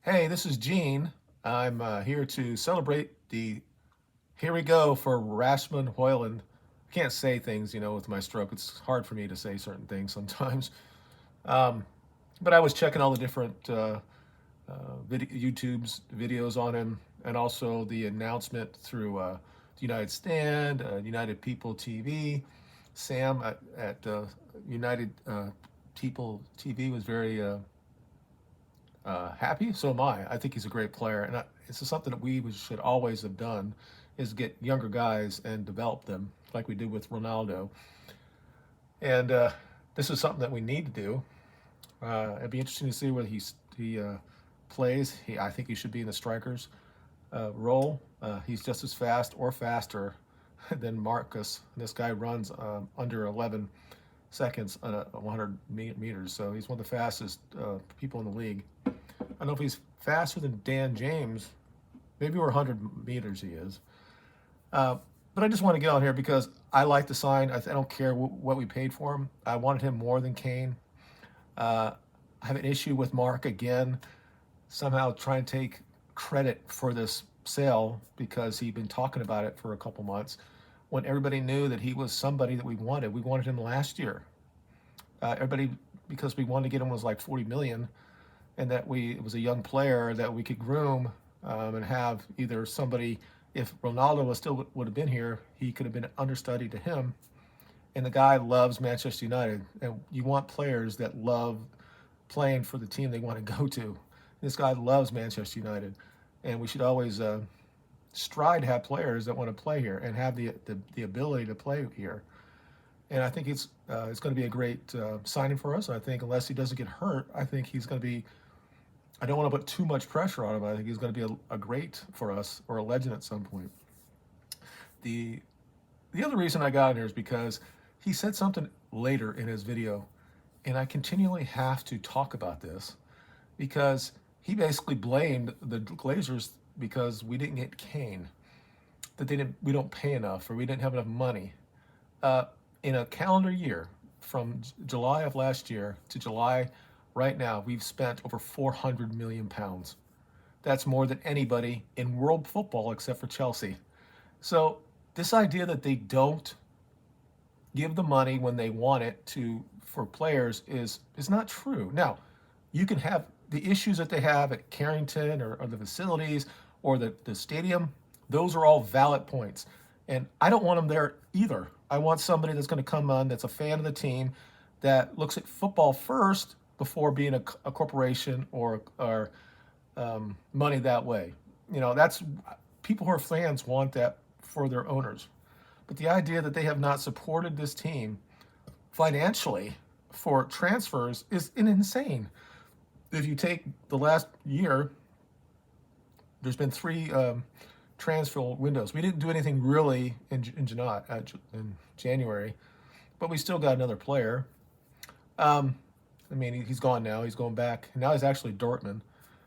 Hey, this is Gene. I'm here to celebrate the here we go for Rasmus Hojlund. I can't say things, with my stroke. It's hard for me to say certain things sometimes. Um, but I was checking all the different YouTube's videos on him, and also the announcement through the United Stand, United People TV. Sam at United People TV was very happy. So am I. I think he's a great player, and it's just something that we should always have done, is get younger guys and develop them like we did with Ronaldo. And this is something that we need to do. It'd be interesting to see whether he plays. I think he should be in the strikers role. He's just as fast or faster than Marcus. This guy runs under 11 seconds on 100 meters, so he's one of the fastest people in the league. I don't know if he's faster than Dan James. Maybe we're 100 meters he is. But I just want to get on here because I like the sign. I don't care what we paid for him. I wanted him more than Kane. I have an issue with Mark again, somehow trying to take credit for this sale because he'd been talking about it for a couple months when everybody knew that he was somebody that we wanted. We wanted him last year. Everybody, because we wanted to get him, was like 40 million, and that it was a young player that we could groom and have either somebody. If Ronaldo would have been here, he could have been an understudy to him. And the guy loves Manchester United, and you want players that love playing for the team they want to go to. This guy loves Manchester United, and we should always strive to have players that want to play here and have the ability to play here. And I think it's going to be a great signing for us. I think unless he doesn't get hurt, I think he's going to be. I don't want to put too much pressure on him. I think he's going to be a great for us, or a legend at some point. The the other reason I got in here is because he said something later in his video, and I continually have to talk about this because he basically blamed the Glazers because we didn't get Kane, that we don't pay enough, or we didn't have enough money. Uh, in a calendar year, from July of last year to July right now, we've spent over 400 million pounds. That's more than anybody in world football except for Chelsea. So this idea that they don't give the money when they want it to for players is not true. Now, you can have the issues that they have at Carrington, or the facilities, or the stadium. Those are all valid points. And I don't want them there either. I want somebody that's going to come on that's a fan of the team, that looks at football first before being a corporation or money that way. That's people who are fans want that for their owners. But the idea that they have not supported this team financially for transfers is insane. If you take the last year, there's been three transfer windows. We didn't do anything really in January, but we still got another player. He's gone now. He's going back. Now he's actually Dortmund,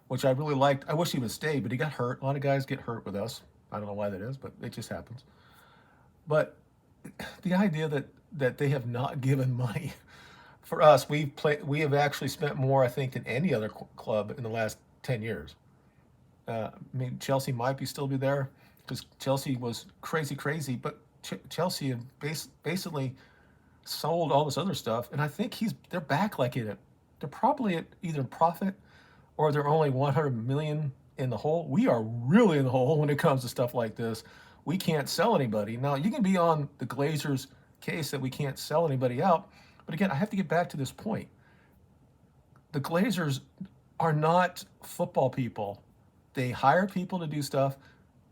which I really liked. I wish he would stay, but he got hurt. A lot of guys get hurt with us. I don't know why that is, but it just happens. But the idea that they have not given money for us, we have actually spent more, I think, than any other club in the last 10 years. Chelsea might still be there because Chelsea was crazy, but Chelsea have basically sold all this other stuff, and I think they're back like it. They're probably at either profit or they're only 100 million in the hole. We are really in the hole when it comes to stuff like this. We can't sell anybody. Now, you can be on the Glazers case that we can't sell anybody out, but again, I have to get back to this point. The Glazers are not football people. They hire people to do stuff.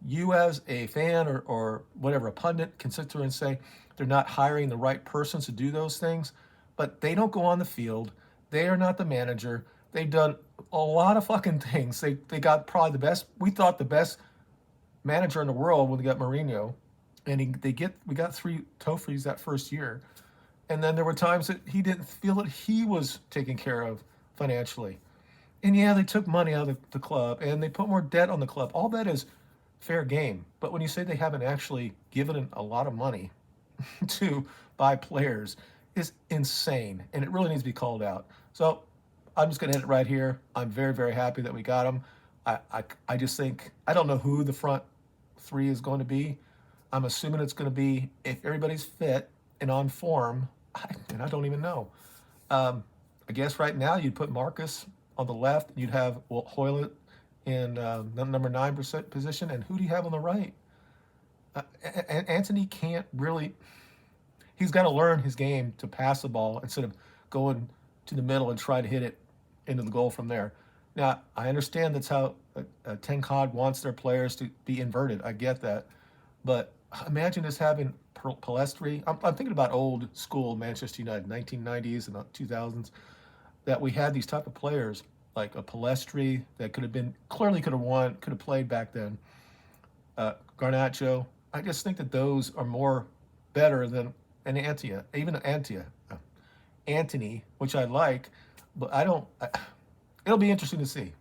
You as a fan or whatever, a pundit, can sit there and say they're not hiring the right persons to do those things, but they don't go on the field. They are not the manager. They've done a lot of fucking things. They got probably we thought the best manager in the world when we got Mourinho, and we got 3 trophies that first year. And then there were times that he didn't feel that he was taken care of financially. And yeah, they took money out of the club and they put more debt on the club. All that is fair game. But when you say they haven't actually given a lot of money to buy players, is insane. And it really needs to be called out. So I'm just going to end it right here. I'm very, very happy that we got him. I just think, I don't know who the front three is going to be. I'm assuming it's going to be, if everybody's fit and on form, and I don't even know. I guess right now you'd put Marcus on the left. You'd have Hojlund in the number 9% position. And who do you have on the right? Anthony can't really, he's got to learn his game to pass the ball instead of going to the middle and try to hit it into the goal from there. Now, I understand that's how Ten Cod wants their players to be inverted. I get that. But imagine just having Palestri. I'm thinking about old school Manchester United, 1990s and 2000s, that we had these type of players like a Palestri that could have been, clearly could have won, could have played back then. Garnacho. I just think that those are more better than an Anthony, which I like, but I don't. It'll be interesting to see,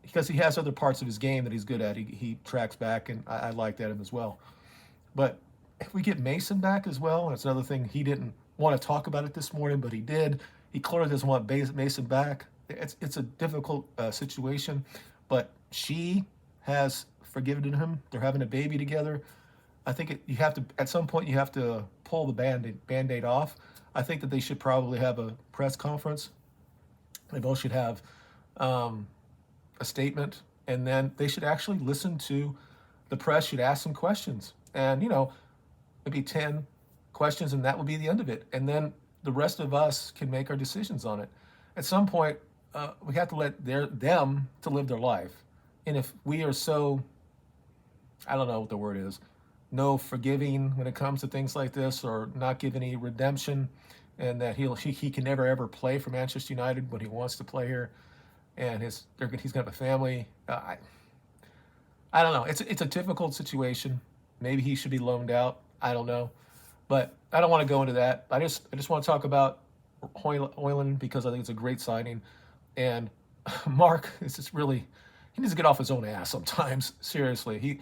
because he has other parts of his game that he's good at. He tracks back, and I like that him as well. But if we get Mason back as well, that's another thing. He didn't want to talk about it this morning, but he did. He clearly doesn't want Mason back. It's a difficult situation, but she has forgiven him. They're having a baby together. I think you have to, at some point, you have to pull the Band-Aid off. I think that they should probably have a press conference. They both should have a statement, and then they should actually listen to the press, should ask some questions. And, maybe 10 questions, and that would be the end of it. And then the rest of us can make our decisions on it. At some point, we have to let them to live their life. And if we are so, I don't know what the word is, no forgiving when it comes to things like this, or not give any redemption, and that he can never ever play for Manchester United when he wants to play here, and he's going to have a family. I don't know. It's a difficult situation. Maybe he should be loaned out. I don't know, but I don't want to go into that. I just want to talk about Hojlund because I think it's a great signing, and Mark is just really, he needs to get off his own ass sometimes. Seriously,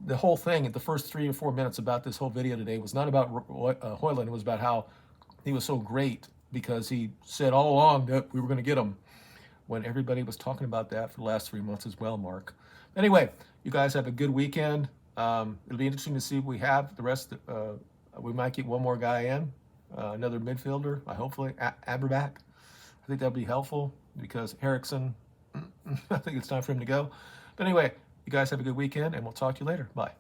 the whole thing at the first 3 or 4 minutes about this whole video today was not about Hojlund. It was about how he was so great because he said all along that we were going to get him, when everybody was talking about that for the last 3 months as well, Mark. Anyway, you guys have a good weekend. It'll be interesting to see if we have the rest. We might get one more guy in, another midfielder, hopefully, Aberback. I think that'll be helpful because Eriksson, I think it's time for him to go. But anyway, you guys have a good weekend, and we'll talk to you later. Bye.